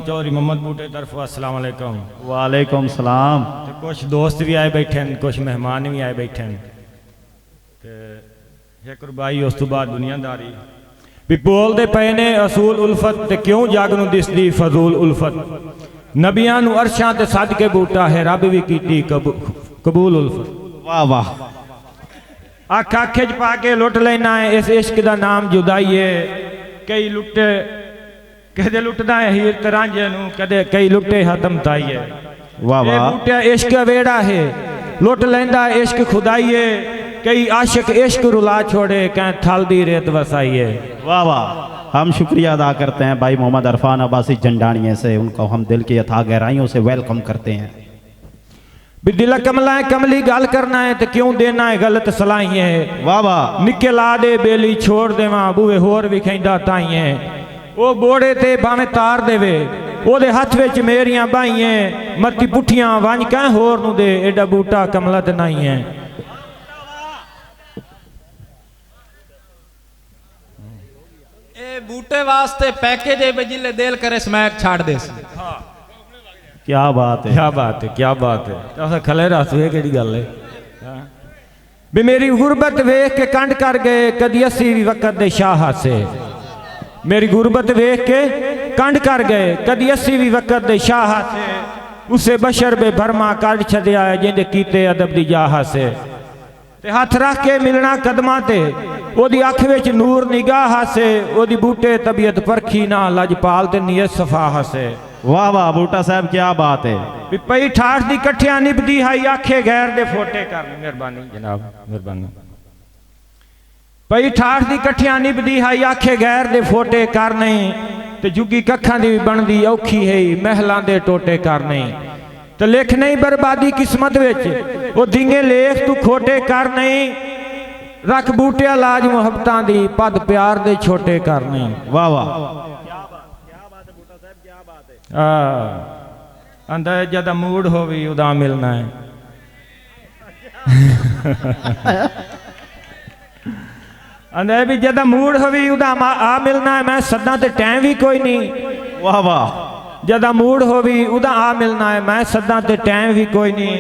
चौधरी मोहम्मद बूटे तरफ अस्सलाम वालेकुम। वालेकुम सलाम। तो कुछ दोस्त भी आए बैठे हैं, कुछ मेहमान भी आए बैठे हैं। तो एक रुबाई उस तो बाद दुनियादारी भी बोलते पे ने असूल उल्फत ते क्यों जग नूं दिसदी फजूल उल्फत। नबियां नूं अरशां ते सद के बूटा है, रब भी कीती कबूल उल्फत। वाह वाह। अख अखे च पा के लुट लेना है, इस इश्क दा नाम जुदाई है। कई लुटे कदे लुटदा है हीर ते रांझे नूं, कदे कई लुटे हतम ताई है। वाह वाह। बूटिया इश्क वेड़ा है, लुट लेंदा इश्क खुदाई है। कई आशिक इश्क रुला छोड़े, कहीं थल दी रेत वसाई है। वाह वाह। हम शुक्रिया अदा करते हैं भाई मोहम्मद अरफान अब्बासी जंडानिया से, उनको हम दिल की अथाह गहराइयों से वेलकम करते हैं। भी दिल कमला है, कमली गल करना है तो क्यों देना है गलत सलाही है। वाह वाह। निके ला दे बेली छोड़ देवा, बूहे होर विखेंदा ताई है। वो बोड़े ते भावें तार देवे, ओदे हथ विच मेरियां बाइयां। मत्ती पुठियां वंज कह होर नूं दे, एडा बूटा कमला ते नहीं है। ए बूटे वास्ते पैकेज है जिले दिल करे स्मैक छाड़ दे। क्या बात है, क्या बात है, क्या बात है। तो खले रस वे केड़ी गल है भी मेरी गुरबत वेख के कंड कर गए, कदी अस्सी भी वक्त दे शाह से। मेरी गुरबत वेख के कंड कर गए, कदी अस्सी भी वक्त दे शाह से। उसे बशर बे भरमा कढ़ छड़िया है, जिंदे कीते अदब दी जाह से। ते हथ रख के मिलना कदमां ते, ओदी अख विच नूर निगाह से। ओदी बूटे तबीयत परखी ना लजपाल ते नीयत सफाह से। वाह वाह बूटा साहब क्या बात है। भी पई ठाठ दी कट्ठियां निभदी हाई, आखे गैर दे फोटे कर। मेहरबानी जनाब, मेहरबानी। पई ठाठ दी कट्ठियां निभदी हाई, आखे गैर दे फोटे कर नहीं। ते जुगी कखां दी बनदी औखी है, महलां दे टोटे कर नहीं। तो लिख नहीं बर्बादी किस्मत विच, वो दिंगे लेख तू खोटे कर नहीं। रख बूटिया लाज मुहब्बतां दी, पद प्यार दे छोटे कर नहीं। वाह वाह। अंदर जदा मूड हो भी उदा मिलना है। अंदर भी जदा मूड हो भी उदा आ मिलना है। मैं सदा ते टाइम भी कोई नहीं। वाह वाह। जदा मूड हो भी उदा आ मिलना है, मैं सदा ते टाइम भी कोई नहीं।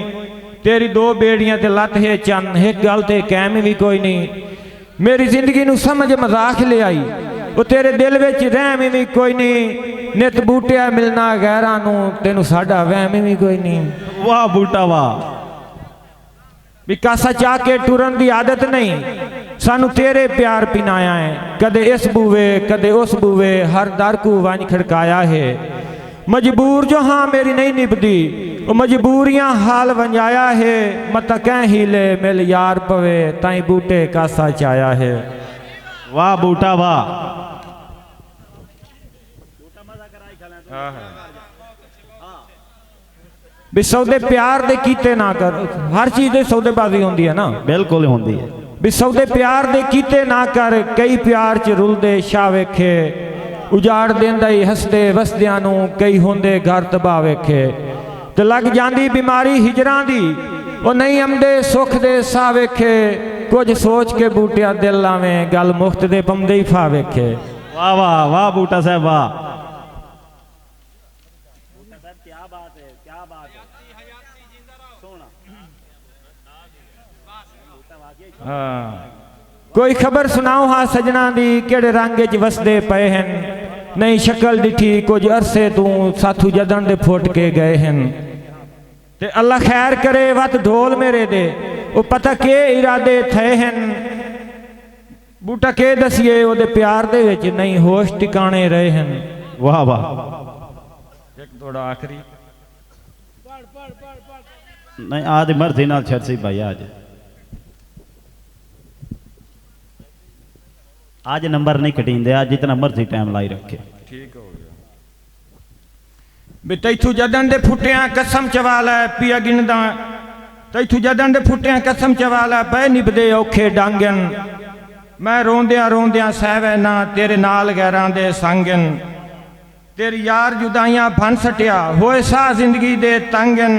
तेरी दो बेड़ियां ते लत है चन, एक गल ते कैम भी कोई नहीं। मेरी जिंदगी नू समझ मजाक ले आई, वो तेरे दिल विच रहम भी कोई नहीं। नित बूटिया मिलना गैरां नू, तेनू साडा वहम भी कोई नहीं। वाह बूटा वाह। भी कासा चाह के टुरन दी आदत नहीं, सानू तेरे प्यार पिनाया है। कदे इस बूवे कदे उस बूवे, हर दर को वंज खड़काया है। मजबूर जो हाँ मेरी नहीं निभदी, वो मजबूरियां हाल वंजाया है। मत कह हीले मिल यार पवे, ताई बूटे कासा चाया है। वाह बूटा वाह। भी सौदे प्यार दे कीते ना कर, हर चीज दे सौदेबाजी होंदी है ना। बिल्कुल होंदी है। भी सौदे प्यार दे कीते ना कर, कई प्यार च रुलदे शाह वेखे। उजाड़ देंदा ही हसदे वसदियां नू, कई होंदे घर तबाह वेखे। ते लग जांदी बीमारी हिजरां दी, वो नहीं आमदे सुख दे साह वेखे। कुछ सोच के बूटिया दिल लावें, गल मुफ्त दे पमदे ही फा वेखे। वाह वाह वाह बूटा साहब वाह। कोई खबर सुनाओ हाँ सजना दी, केड़े रंग च वसदे पे हैं। नहीं शक्ल दिठी कुछ अरसे तू, साथू जदन दे फुट के गए हैं। ते अल्लाह खैर करे वत ढोल मेरे दे, वो पता के इरादे थे हैं। बूटा के दसिए ओदे प्यार दे विच, नहीं होश टिकाने रहे हैं। वाह वाह। एक थोड़ा आखिरी नहीं आज मर्जी नाल छड़सी भाई। आज नंबर नहीं कटींदे, आज जितना मर्जी टाइम लाई रखे। ठीक हो गया। बे तैथू जदन दे फुटिया कसम चवाला पिया गिनदा। तैथू जदन दे फुटिया कसम चवाला, पै निभदे औखे डांगन। मैं रोंदिया रोंदिया सहवे ना, तेरे नाल गैरां दे संगन। तेरी यार जुदाइयां फन सटिया, होए सा जिंदगी दे तंगन।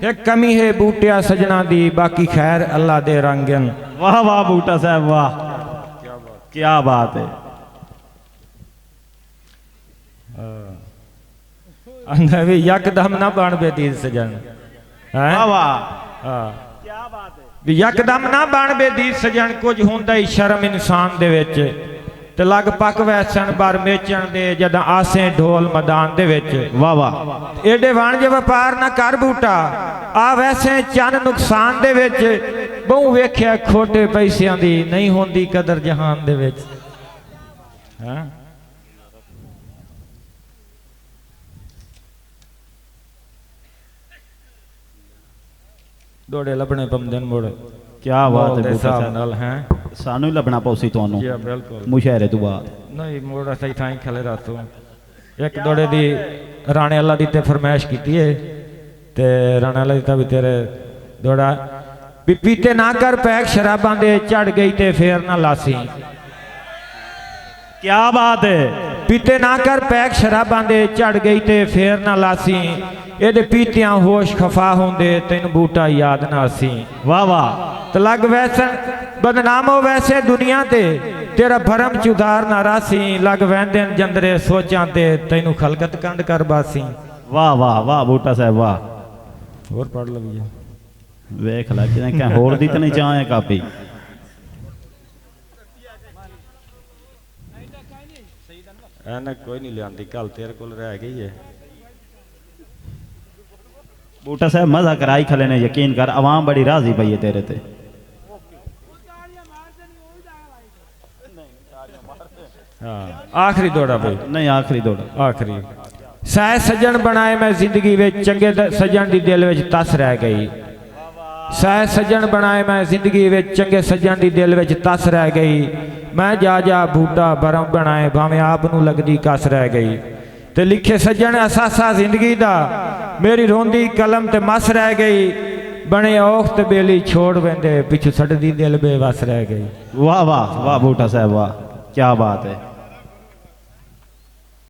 एक कमी है बूटिया सजना दी, बाकी खैर अल्लाह दे रंगन। वाह वाह बूटा साहब वाह। क्या बात है। आंदा भी यकदम ना बन बेदीद सजन है वाह वाह हाँ भी यकदम ना बन बेदीद सजन कुछ हुंदा ही शर्म इंसान दे विच ते लगभग वैसन बार मेचण दे जदां आसे ढोल मैदान दे विच वाह वाह एडे वाणिज व्यापार ना कर बूटा आ वैसे चन नुकसान दे विच बहु वेख्या खोटे पैसिਆਂ दी नहीं होंदी कदर जहान दे विच हां दौड़े लभने पमदन मुड़ क्या बात है दे बूटा हिसाब साहब नाल हैं सानू ही लभना पौसी ਤੁਹਾਨੂੰ जी बिल्कुल मुशायरे तो बाद नहीं मोड़ा सही थाई खले रातों एक दौड़े दी राणे अल्लाह दी ते फरमाइश कीती है ते राणे अल्लाह दी ता भी तेरे दौड़ा भी पीते ना कर पैक शराबां दे चढ़ गई ते फेर ना लासी क्या बात है पीते ना कर पैक शराबां दे चढ़ गई ते फेर ना लासी एदे पीतियां होश खफा होंदे तेन बूटा याद ना सी वाह वाह तो लग वैसन बदनामो वैसे दुनिया ते तेरा भरम चुधार ना रासी लग वैंदे जंदरे सोचां ते तैनू खलकत कंड कर बासी वाह वाह वाह बूटा साहब वाह और पढ़ लो भैया वेख ला कि क्या होर दी तो नहीं चाहे कापी ऐनक कोई नहीं लियांदी कल तेरे कोल रह गई है बूटा साहब मजा कराई खले ने यकीन कर अवाम बड़ी राजी पई है तेरे ते हाँ आखिरी दौड़ा भाई नहीं आखिरी दौड़ आखिरी सह सजन बनाए मैं जिंदगी में चंगे सजन दी दिल में तस रह गई सह सजन बनाए मैं जिंदगी में चंगे सजन दी दिल में तस रह गई मैं जा जा बूटा बरम बनाए भावें आप नू लगदी कस रह गई ते लिखे सजन असासा जिंदगी दा मेरी रोंदी कलम ते मस रह गई बने औख ते बेली छोड़ वेंदे पिछू सटदी दिल बेवस रह गई वाह वाह वाह बूटा साहब वाह क्या बात है